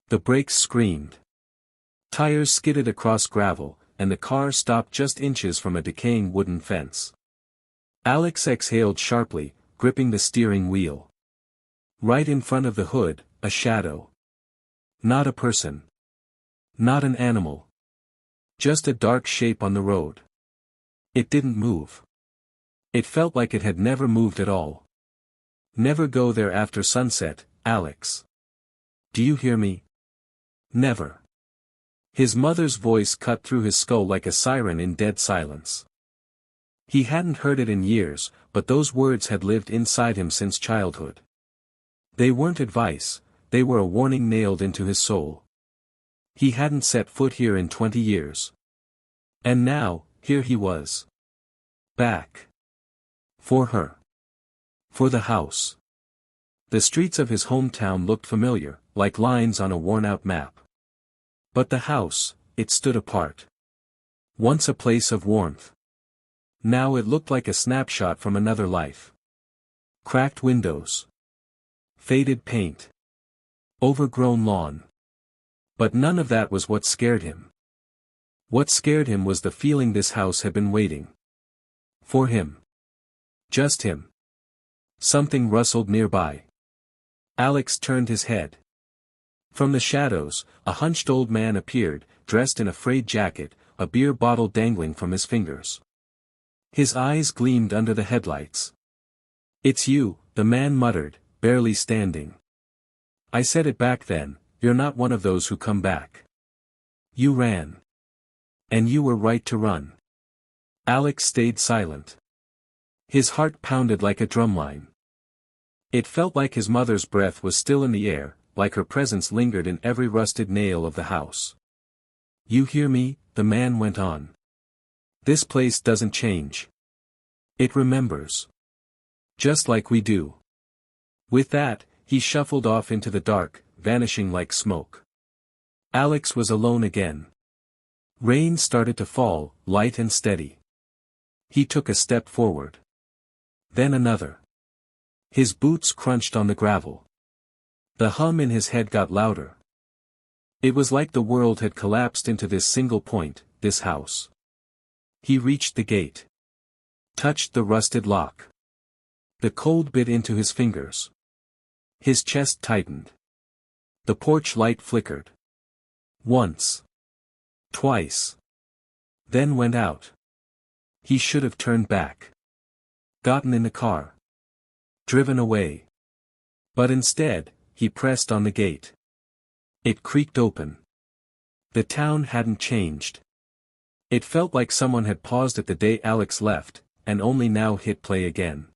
The brakes screamed. Tires skidded across gravel, and the car stopped just inches from a decaying wooden fence. Alex exhaled sharply, gripping the steering wheel. Right in front of the hood, a shadow. Not a person. Not an animal. Just a dark shape on the road. It didn't move. It felt like it had never moved at all. Never go there after sunset, Alex. Do you hear me? Never. His mother's voice cut through his skull like a siren in dead silence. He hadn't heard it in years, but those words had lived inside him since childhood. They weren't advice, they were a warning nailed into his soul. He hadn't set foot here in 20 years. And now, here he was. Back. For her. For the house. The streets of his hometown looked familiar, like lines on a worn-out map. But the house, it stood apart. Once a place of warmth. Now it looked like a snapshot from another life. Cracked windows. Faded paint. Overgrown lawn. But none of that was what scared him. What scared him was the feeling this house had been waiting. For him. Just him. Something rustled nearby. Alex turned his head. From the shadows, a hunched old man appeared, dressed in a frayed jacket, a beer bottle dangling from his fingers. His eyes gleamed under the headlights. "It's you," the man muttered, barely standing. "I said it back then, you're not one of those who come back. You ran. And you were right to run." Alex stayed silent. His heart pounded like a drumline. It felt like his mother's breath was still in the air, like her presence lingered in every rusted nail of the house. "You hear me?" the man went on. "This place doesn't change. It remembers. Just like we do." With that, he shuffled off into the dark, vanishing like smoke. Alex was alone again. Rain started to fall, light and steady. He took a step forward. Then another. His boots crunched on the gravel. The hum in his head got louder. It was like the world had collapsed into this single point, this house. He reached the gate. Touched the rusted lock. The cold bit into his fingers. His chest tightened. The porch light flickered. Once. Twice. Then went out. He should have turned back. Gotten in the car. Driven away. But instead, he pressed on the gate. It creaked open. The town hadn't changed. It felt like someone had paused it the day Alex left, and only now hit play again.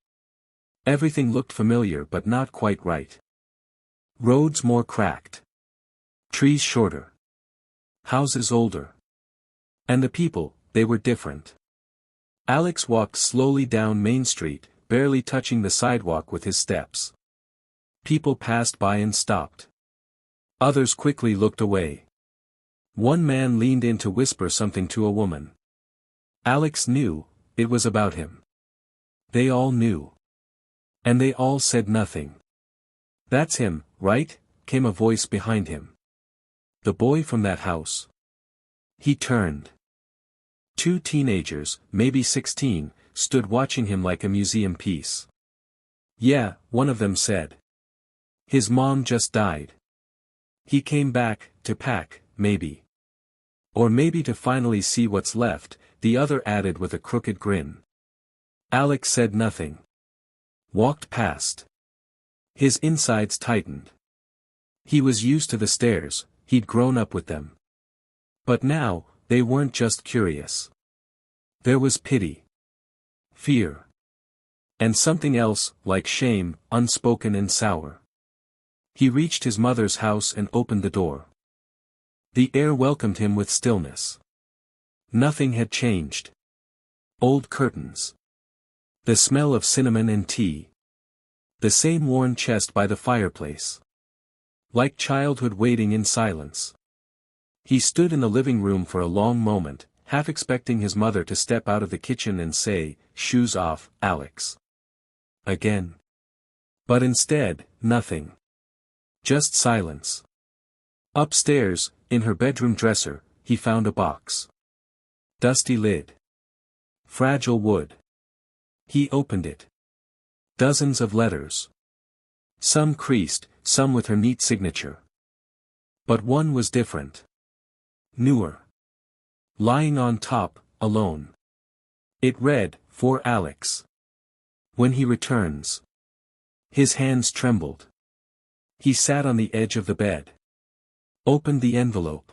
Everything looked familiar but not quite right. Roads more cracked. Trees shorter. Houses older. And the people, they were different. Alex walked slowly down Main Street, barely touching the sidewalk with his steps. People passed by and stopped. Others quickly looked away. One man leaned in to whisper something to a woman. Alex knew, it was about him. They all knew. And they all said nothing. "That's him, right?" came a voice behind him. "The boy from that house." He turned. Two teenagers, maybe 16, stood watching him like a museum piece. "Yeah," one of them said. "His mom just died. He came back, to pack, maybe. Or maybe to finally see what's left," the other added with a crooked grin. Alex said nothing. Walked past. His insides tightened. He was used to the stairs, he'd grown up with them. But now, they weren't just curious. There was pity. Fear. And something else, like shame, unspoken and sour. He reached his mother's house and opened the door. The air welcomed him with stillness. Nothing had changed. Old curtains. The smell of cinnamon and tea. The same worn chest by the fireplace. Like childhood waiting in silence. He stood in the living room for a long moment, half expecting his mother to step out of the kitchen and say, "Shoes off, Alex." Again. But instead, nothing. Just silence. Upstairs, in her bedroom dresser, he found a box. Dusty lid. Fragile wood. He opened it. Dozens of letters. Some creased, some with her neat signature. But one was different. Newer. Lying on top, alone. It read, "For Alex. When he returns." His hands trembled. He sat on the edge of the bed. Opened the envelope.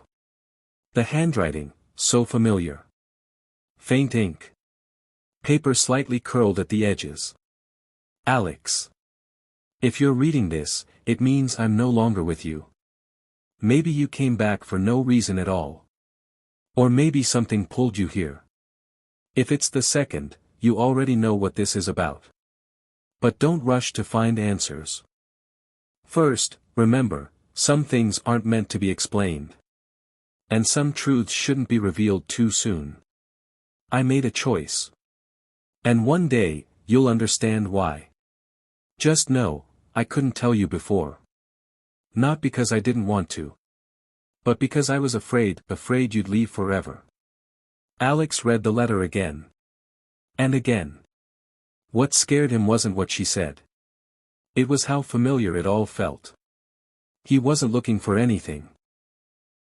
The handwriting, so familiar. Faint ink. Paper slightly curled at the edges. Alex. If you're reading this, it means I'm no longer with you. Maybe you came back for no reason at all. Or maybe something pulled you here. If it's the second, you already know what this is about. But don't rush to find answers. First, remember, some things aren't meant to be explained. And some truths shouldn't be revealed too soon. I made a choice. And one day, you'll understand why. Just know, I couldn't tell you before. Not because I didn't want to. But because I was afraid you'd leave forever. Alex read the letter again. And again. What scared him wasn't what she said. It was how familiar it all felt. He wasn't looking for anything.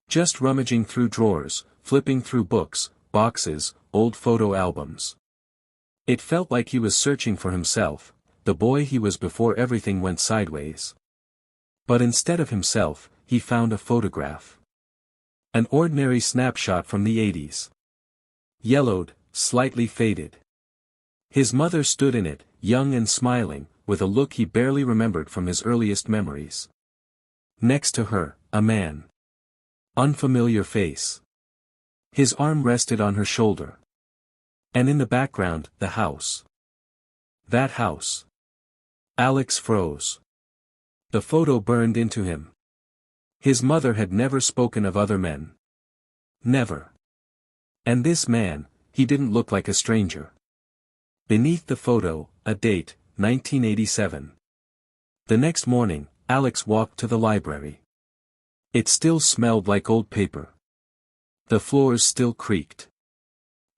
Just rummaging through drawers, flipping through books, boxes, old photo albums. It felt like he was searching for himself, the boy he was before everything went sideways. But instead of himself, he found a photograph. An ordinary snapshot from the 80s. Yellowed, slightly faded. His mother stood in it, young and smiling, with a look he barely remembered from his earliest memories. Next to her, a man. Unfamiliar face. His arm rested on her shoulder. And in the background, the house. That house. Alex froze. The photo burned into him. His mother had never spoken of other men. Never. And this man, he didn't look like a stranger. Beneath the photo, a date, 1987. The next morning, Alex walked to the library. It still smelled like old paper. The floors still creaked.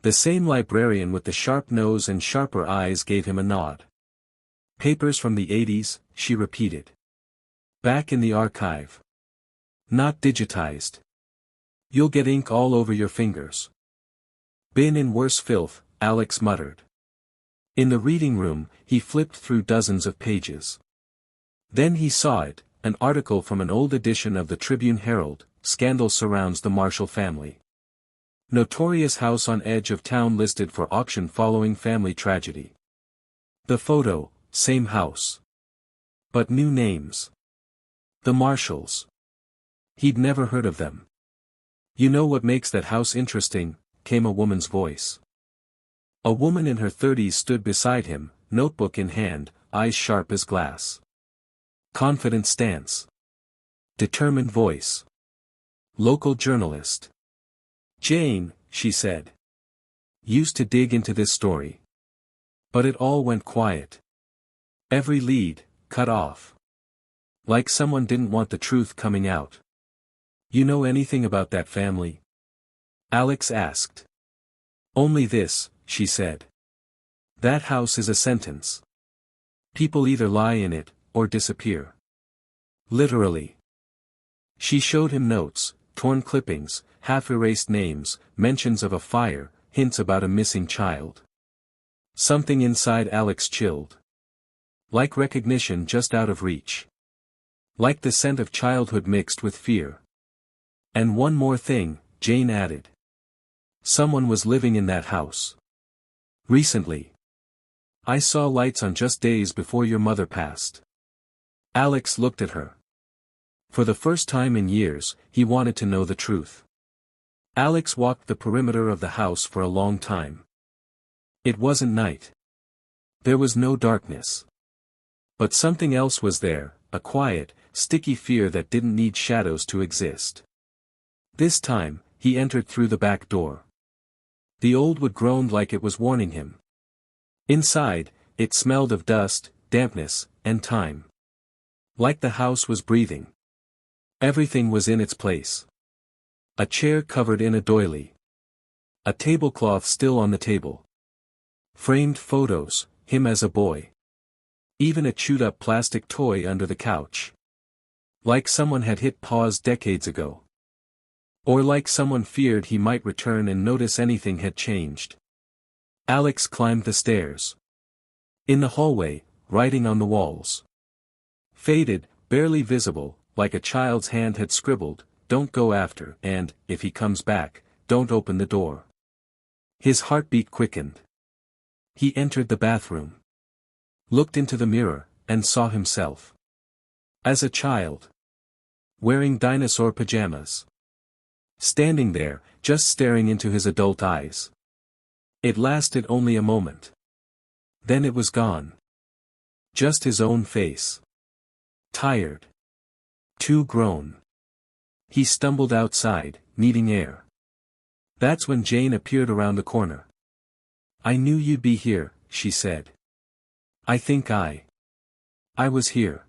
The same librarian with the sharp nose and sharper eyes gave him a nod. Papers from the 80s, she repeated. Back in the archive. Not digitized. You'll get ink all over your fingers. Been in worse filth, Alex muttered. In the reading room, he flipped through dozens of pages. Then he saw it, an article from an old edition of the Tribune-Herald, "Scandal surrounds the Marshall family. Notorious house on edge of town listed for auction following family tragedy." The photo, same house. But new names. The Marshalls. He'd never heard of them. "You know what makes that house interesting?" came a woman's voice. A woman in her 30s stood beside him, notebook in hand, eyes sharp as glass. Confident stance. Determined voice. Local journalist. "Jane," she said. "Used to dig into this story. But it all went quiet. Every lead, cut off. Like someone didn't want the truth coming out." "You know anything about that family?" Alex asked. "Only this," she said. "That house is a sentence. People either lie in it, or disappear. Literally." She showed him notes, torn clippings, half-erased names, mentions of a fire, hints about a missing child. Something inside Alex chilled. Like recognition just out of reach. Like the scent of childhood mixed with fear. "And one more thing," Jane added. "Someone was living in that house. Recently. I saw lights on just days before your mother passed." Alex looked at her. For the first time in years, he wanted to know the truth. Alex walked the perimeter of the house for a long time. It wasn't night. There was no darkness. But something else was there, a quiet, sticky fear that didn't need shadows to exist. This time, he entered through the back door. The old wood groaned like it was warning him. Inside, it smelled of dust, dampness, and time. Like the house was breathing. Everything was in its place. A chair covered in a doily. A tablecloth still on the table. Framed photos, him as a boy. Even a chewed-up plastic toy under the couch. Like someone had hit pause decades ago. Or like someone feared he might return and notice anything had changed. Alex climbed the stairs. In the hallway, writing on the walls. Faded, barely visible, like a child's hand had scribbled, "Don't go after," and, "If he comes back, don't open the door." His heartbeat quickened. He entered the bathroom. Looked into the mirror, and saw himself. As a child. Wearing dinosaur pajamas. Standing there, just staring into his adult eyes. It lasted only a moment. Then it was gone. Just his own face. Tired. Too grown. He stumbled outside, needing air. That's when Jane appeared around the corner. "I knew you'd be here," she said. "I think I was here."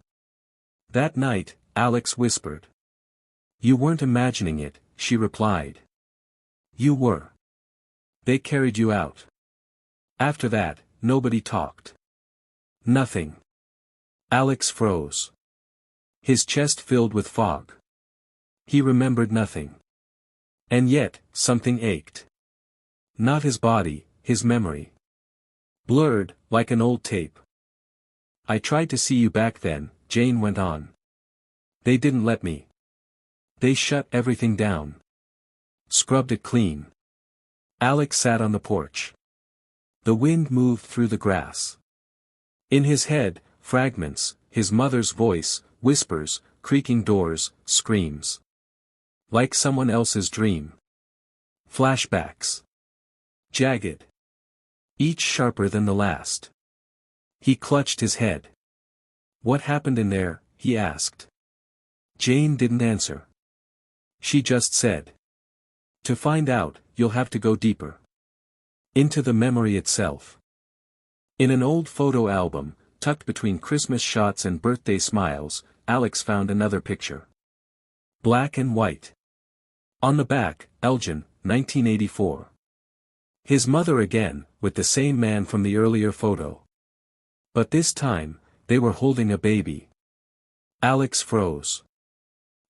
That night, Alex whispered. "You weren't imagining it," she replied. "You were. They carried you out." After that, nobody talked. Nothing. Alex froze. His chest filled with fog. He remembered nothing. And yet, something ached. Not his body, his memory. Blurred, like an old tape. "I tried to see you back then," Jane went on. "They didn't let me. They shut everything down. Scrubbed it clean." Alex sat on the porch. The wind moved through the grass. In his head, fragments, his mother's voice, whispers, creaking doors, screams. Like someone else's dream. Flashbacks. Jagged. Each sharper than the last. He clutched his head. "What happened in there?" he asked. Jane didn't answer. She just said. "To find out, you'll have to go deeper. Into the memory itself." In an old photo album, tucked between Christmas shots and birthday smiles, Alex found another picture. Black and white. On the back, Elgin, 1984. His mother again, with the same man from the earlier photo. But this time, they were holding a baby. Alex froze.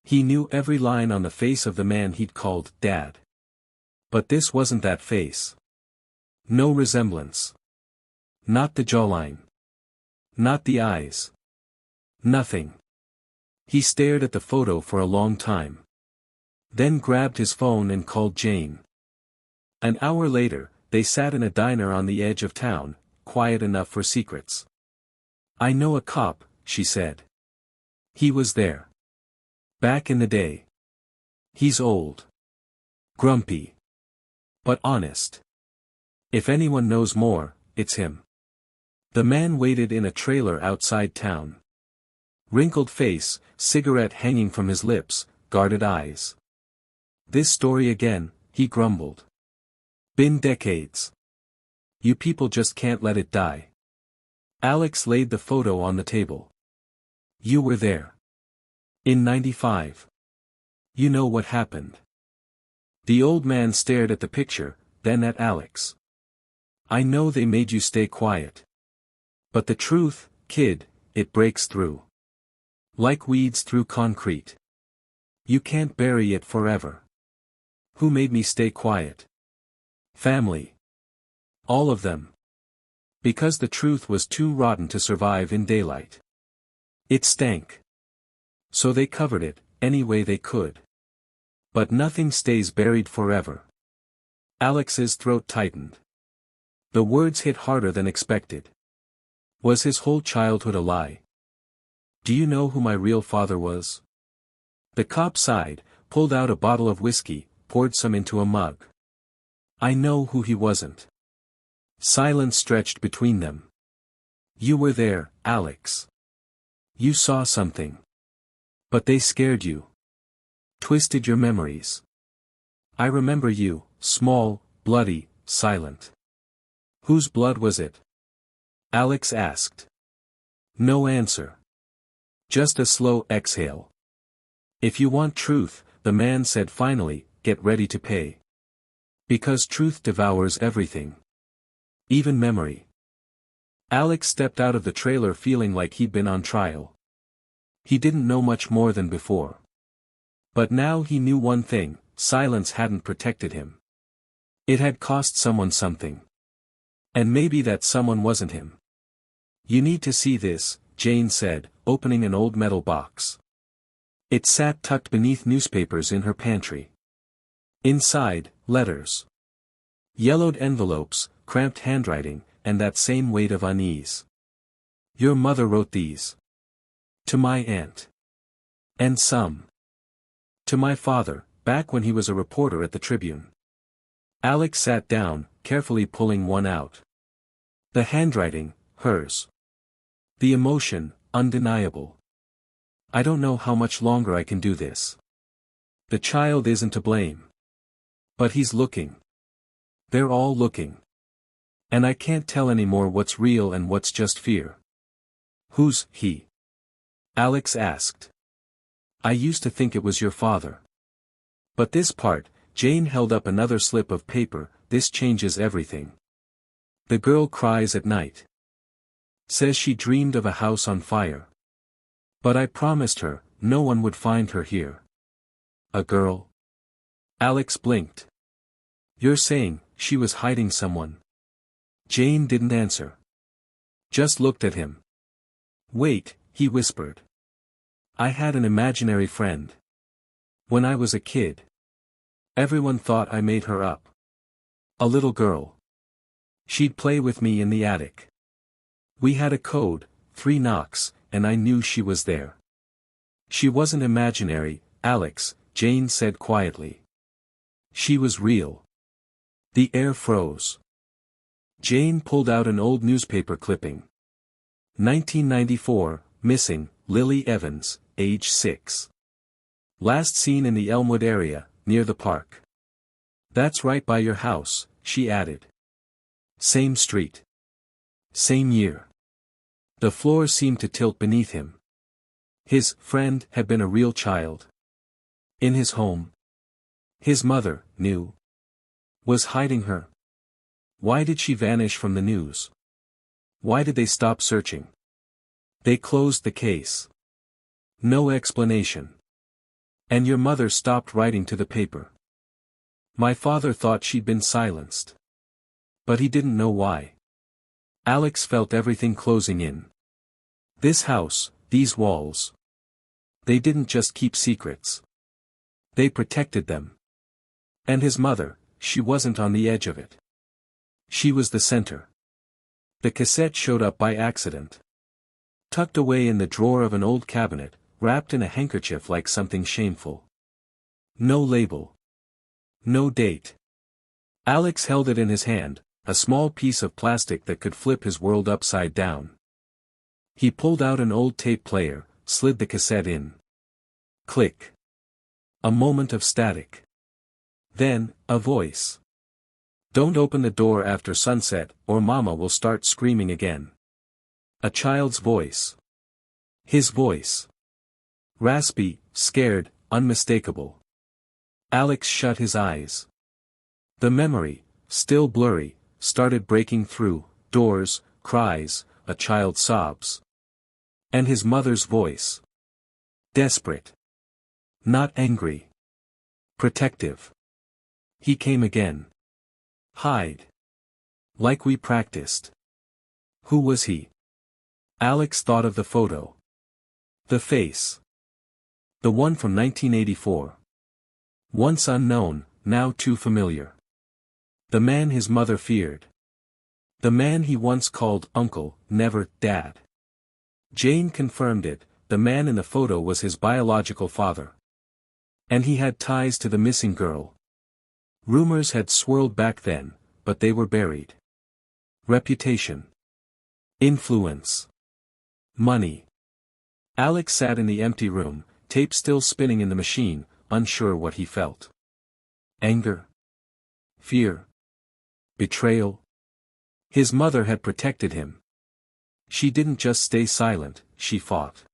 He knew every line on the face of the man he'd called Dad. But this wasn't that face. No resemblance. Not the jawline. Not the eyes. Nothing. He stared at the photo for a long time. Then grabbed his phone and called Jane. An hour later, they sat in a diner on the edge of town, quiet enough for secrets. "I know a cop," she said. "He was there. Back in the day. He's old. Grumpy. But honest. If anyone knows more, it's him." The man waited in a trailer outside town. Wrinkled face, cigarette hanging from his lips, guarded eyes. "This story again," he grumbled. "Been decades. You people just can't let it die." Alex laid the photo on the table. "You were there. In '95. You know what happened." The old man stared at the picture, then at Alex. "I know they made you stay quiet. But the truth, kid, it breaks through. Like weeds through concrete. You can't bury it forever." "Who made me stay quiet?" "Family. All of them. Because the truth was too rotten to survive in daylight. It stank. So they covered it, any way they could. But nothing stays buried forever." Alex's throat tightened. The words hit harder than expected. Was his whole childhood a lie? "Do you know who my real father was?" The cop sighed, pulled out a bottle of whiskey, poured some into a mug. "I know who he wasn't." Silence stretched between them. "You were there, Alex. You saw something. But they scared you. Twisted your memories. I remember you, small, bloody, silent." "Whose blood was it?" Alex asked. No answer. Just a slow exhale. If you want truth, the man said finally, get ready to pay. Because truth devours everything. Even memory. Alex stepped out of the trailer feeling like he'd been on trial. He didn't know much more than before. But now he knew one thing, silence hadn't protected him. It had cost someone something. And maybe that someone wasn't him. You need to see this, Jane said, opening an old metal box. It sat tucked beneath newspapers in her pantry. Inside, letters. Yellowed envelopes, cramped handwriting, and that same weight of unease. Your mother wrote these. To my aunt. And some. To my father, back when he was a reporter at the Tribune. Alex sat down, carefully pulling one out. The handwriting, hers. The emotion, undeniable. I don't know how much longer I can do this. The child isn't to blame. But he's looking. They're all looking. And I can't tell anymore what's real and what's just fear. Who's he? Alex asked. I used to think it was your father. But this part, Jane held up another slip of paper, this changes everything. The girl cries at night. Says she dreamed of a house on fire. But I promised her, no one would find her here. A girl? Alex blinked. You're saying, she was hiding someone? Jane didn't answer. Just looked at him. Wait, he whispered. I had an imaginary friend. When I was a kid. Everyone thought I made her up. A little girl. She'd play with me in the attic. We had a code, 3 knocks, and I knew she was there. She wasn't imaginary, Alex, Jane said quietly. She was real. The air froze. Jane pulled out an old newspaper clipping. 1994, missing, Lily Evans, age 6. Last seen in the Elmwood area, near the park. That's right by your house, she added. Same street. Same year. The floor seemed to tilt beneath him. His friend had been a real child. In his home. His mother knew. Was hiding her. Why did she vanish from the news? Why did they stop searching? They closed the case. No explanation. And your mother stopped writing to the paper. My father thought she'd been silenced. But he didn't know why. Alex felt everything closing in. This house, these walls. They didn't just keep secrets. They protected them. And his mother, she wasn't on the edge of it. She was the center. The cassette showed up by accident. Tucked away in the drawer of an old cabinet, wrapped in a handkerchief like something shameful. No label. No date. Alex held it in his hand, a small piece of plastic that could flip his world upside down. He pulled out an old tape player, slid the cassette in. Click. A moment of static. Then, a voice. Don't open the door after sunset, or Mama will start screaming again. A child's voice. His voice. Raspy, scared, unmistakable. Alex shut his eyes. The memory, still blurry, started breaking through, doors, cries, a child's sobs. And his mother's voice. Desperate. Not angry. Protective. He came again. Hide. Like we practiced. Who was he? Alex thought of the photo. The face. The one from 1984. Once unknown, now too familiar. The man his mother feared. The man he once called uncle, never dad. Jane confirmed it, the man in the photo was his biological father. And he had ties to the missing girl. Rumors had swirled back then, but they were buried. Reputation. Influence. Money. Alex sat in the empty room, tape still spinning in the machine, unsure what he felt. Anger. Fear. Betrayal. His mother had protected him. She didn't just stay silent, she fought.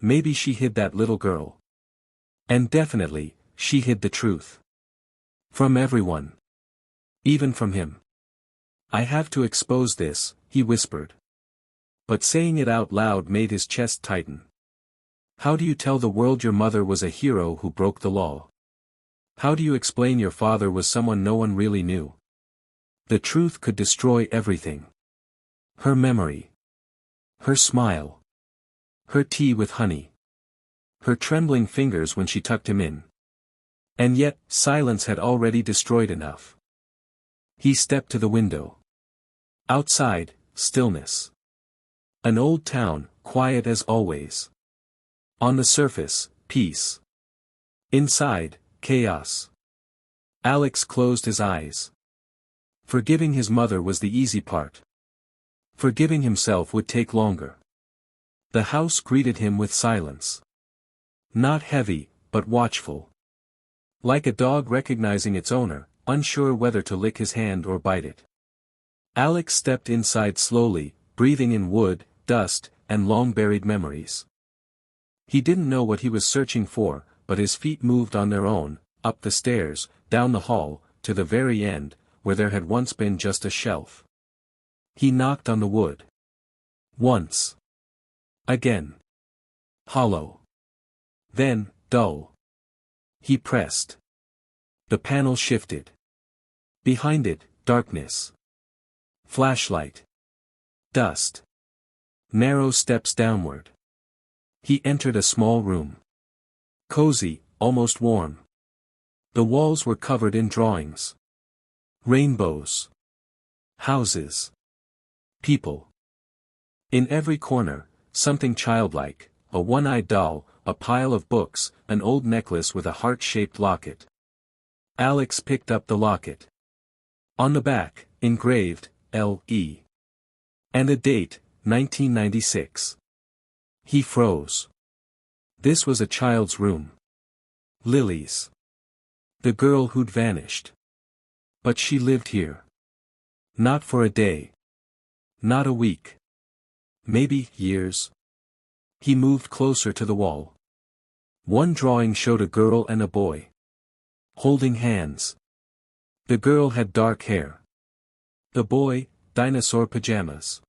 Maybe she hid that little girl. And definitely, she hid the truth. From everyone. Even from him. I have to expose this, he whispered. But saying it out loud made his chest tighten. How do you tell the world your mother was a hero who broke the law? How do you explain your father was someone no one really knew? The truth could destroy everything. Her memory. Her smile. Her tea with honey. Her trembling fingers when she tucked him in. And yet, silence had already destroyed enough. He stepped to the window. Outside, stillness. An old town, quiet as always. On the surface, peace. Inside, chaos. Alex closed his eyes. Forgiving his mother was the easy part. Forgiving himself would take longer. The house greeted him with silence. Not heavy, but watchful. Like a dog recognizing its owner, unsure whether to lick his hand or bite it. Alex stepped inside slowly, breathing in wood, dust, and long-buried memories. He didn't know what he was searching for, but his feet moved on their own, up the stairs, down the hall, to the very end, where there had once been just a shelf. He knocked on the wood. Once. Again. Hollow. Then, dull. He pressed. The panel shifted. Behind it, darkness. Flashlight. Dust. Narrow steps downward. He entered a small room. Cozy, almost warm. The walls were covered in drawings. Rainbows. Houses. People. In every corner, something childlike, a one-eyed doll, a pile of books, an old necklace with a heart-shaped locket. Alex picked up the locket. On the back, engraved, L.E. And a date, 1996. He froze. This was a child's room. Lily's. The girl who'd vanished. But she lived here. Not for a day. Not a week. Maybe years. He moved closer to the wall. One drawing showed a girl and a boy. Holding hands. The girl had dark hair. The boy, dinosaur pajamas.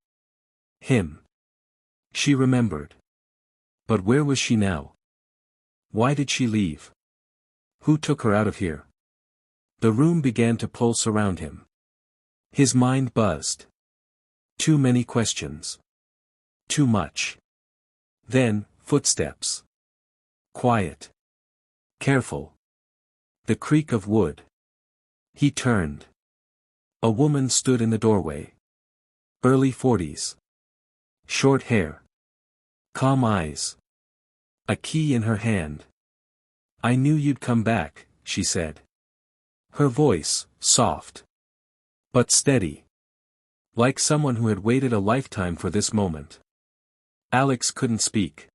Him. She remembered. But where was she now? Why did she leave? Who took her out of here? The room began to pulse around him. His mind buzzed. Too many questions. Too much. Then, footsteps. Quiet. Careful. The creak of wood. He turned. A woman stood in the doorway. Early 40s. Short hair. Calm eyes. A key in her hand. I knew you'd come back, she said. Her voice, soft. But steady. Like someone who had waited a lifetime for this moment. Alex couldn't speak.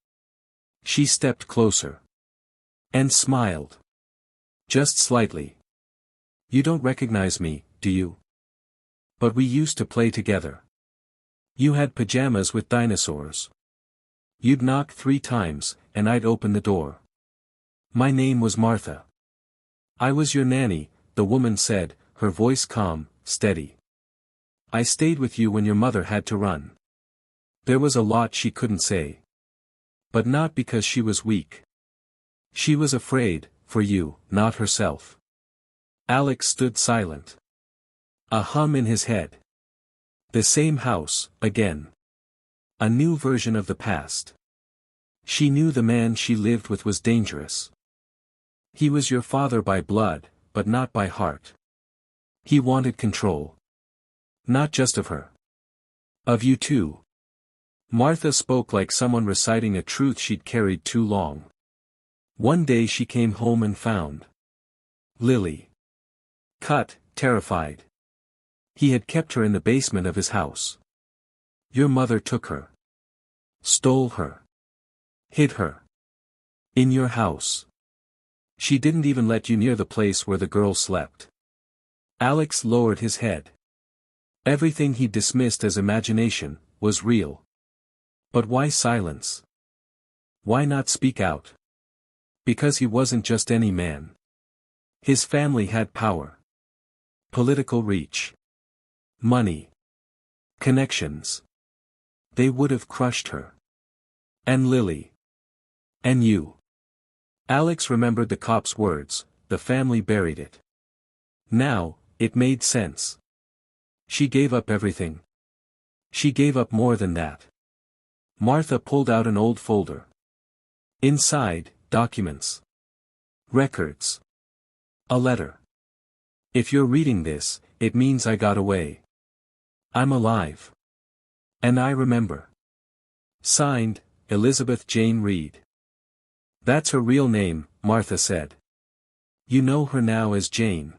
She stepped closer. And smiled. Just slightly. You don't recognize me, do you? But we used to play together. You had pajamas with dinosaurs. You'd knock 3 times, and I'd open the door. My name was Martha. I was your nanny, the woman said, her voice calm, steady. I stayed with you when your mother had to run. There was a lot she couldn't say. But not because she was weak. She was afraid, for you, not herself. Alex stood silent. A hum in his head. The same house, again. A new version of the past. She knew the man she lived with was dangerous. He was your father by blood, but not by heart. He wanted control. Not just of her. Of you too. Martha spoke like someone reciting a truth she'd carried too long. One day she came home and found Lily. Cut, terrified. He had kept her in the basement of his house. Your mother took her. Stole her. Hid her. In your house. She didn't even let you near the place where the girl slept. Alex lowered his head. Everything he dismissed as imagination, was real. But why silence? Why not speak out? Because he wasn't just any man. His family had power. Political reach. Money. Connections. They would have crushed her. And Lily. And you. Alex remembered the cop's words, the family buried it. Now, it made sense. She gave up everything. She gave up more than that. Martha pulled out an old folder. Inside, documents. Records. A letter. If you're reading this, it means I got away. I'm alive. And I remember. Signed, Elizabeth Jane Reed. That's her real name, Martha said. You know her now as Jane.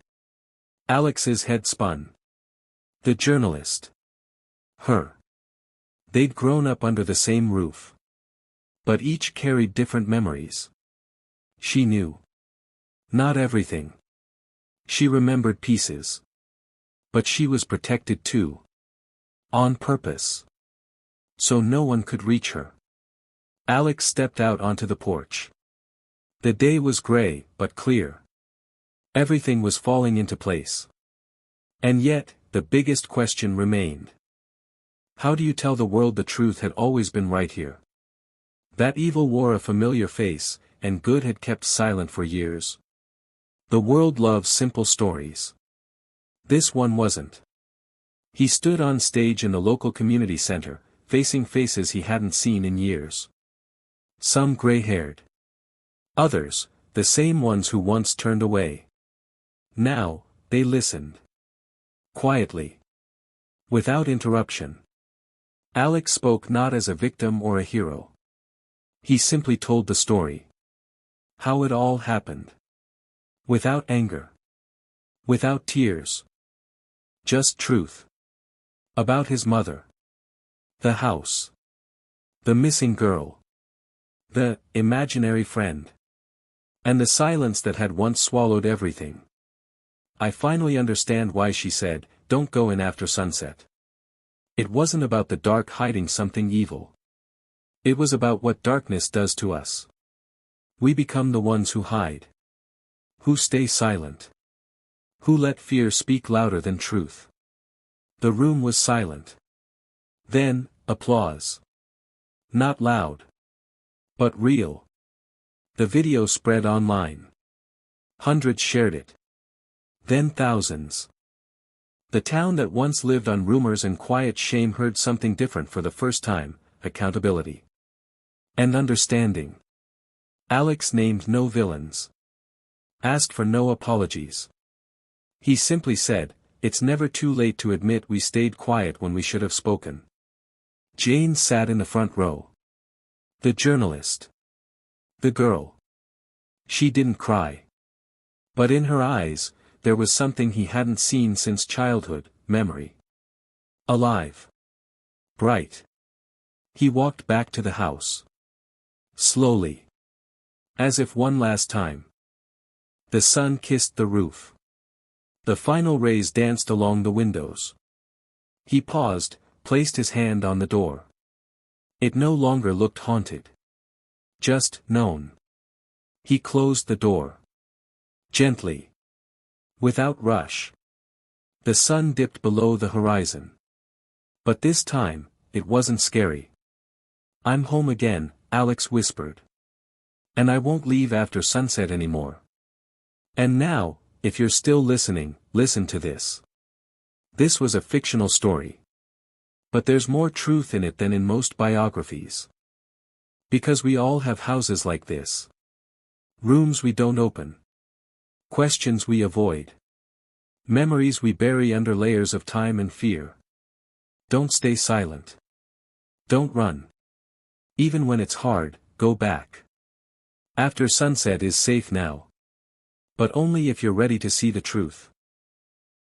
Alex's head spun. The journalist. Her. They'd grown up under the same roof. But each carried different memories. She knew. Not everything. She remembered pieces. But she was protected too. On purpose. So no one could reach her. Alex stepped out onto the porch. The day was gray, but clear. Everything was falling into place. And yet, the biggest question remained. How do you tell the world the truth had always been right here? That evil wore a familiar face, and good had kept silent for years. The world loves simple stories. This one wasn't. He stood on stage in the local community center, facing faces he hadn't seen in years. Some gray-haired. Others, the same ones who once turned away. Now, they listened. Quietly. Without interruption. Alex spoke not as a victim or a hero. He simply told the story. How it all happened. Without anger. Without tears. Just truth. About his mother. The house. The missing girl. The imaginary friend. And the silence that had once swallowed everything. I finally understand why she said, "Don't go in after sunset." It wasn't about the dark hiding something evil. It was about what darkness does to us. We become the ones who hide. Who stay silent. Who let fear speak louder than truth. The room was silent. Then, applause. Not loud. But real. The video spread online. Hundreds shared it. Then thousands. The town that once lived on rumors and quiet shame heard something different for the first time, accountability. And understanding. Alex named no villains. Asked for no apologies. He simply said, "It's never too late to admit we stayed quiet when we should have spoken." Jane sat in the front row. The journalist. The girl. She didn't cry. But in her eyes, there was something he hadn't seen since childhood, memory. Alive. Bright. He walked back to the house. Slowly. As if one last time. The sun kissed the roof. The final rays danced along the windows. He paused, placed his hand on the door. It no longer looked haunted. Just known. He closed the door. Gently. Without rush. The sun dipped below the horizon. But this time, it wasn't scary. "I'm home again," Alex whispered. "And I won't leave after sunset anymore." And now, if you're still listening, listen to this. This was a fictional story. But there's more truth in it than in most biographies. Because we all have houses like this. Rooms we don't open. Questions we avoid. Memories we bury under layers of time and fear. Don't stay silent. Don't run. Even when it's hard, go back. After sunset is safe now. But only if you're ready to see the truth.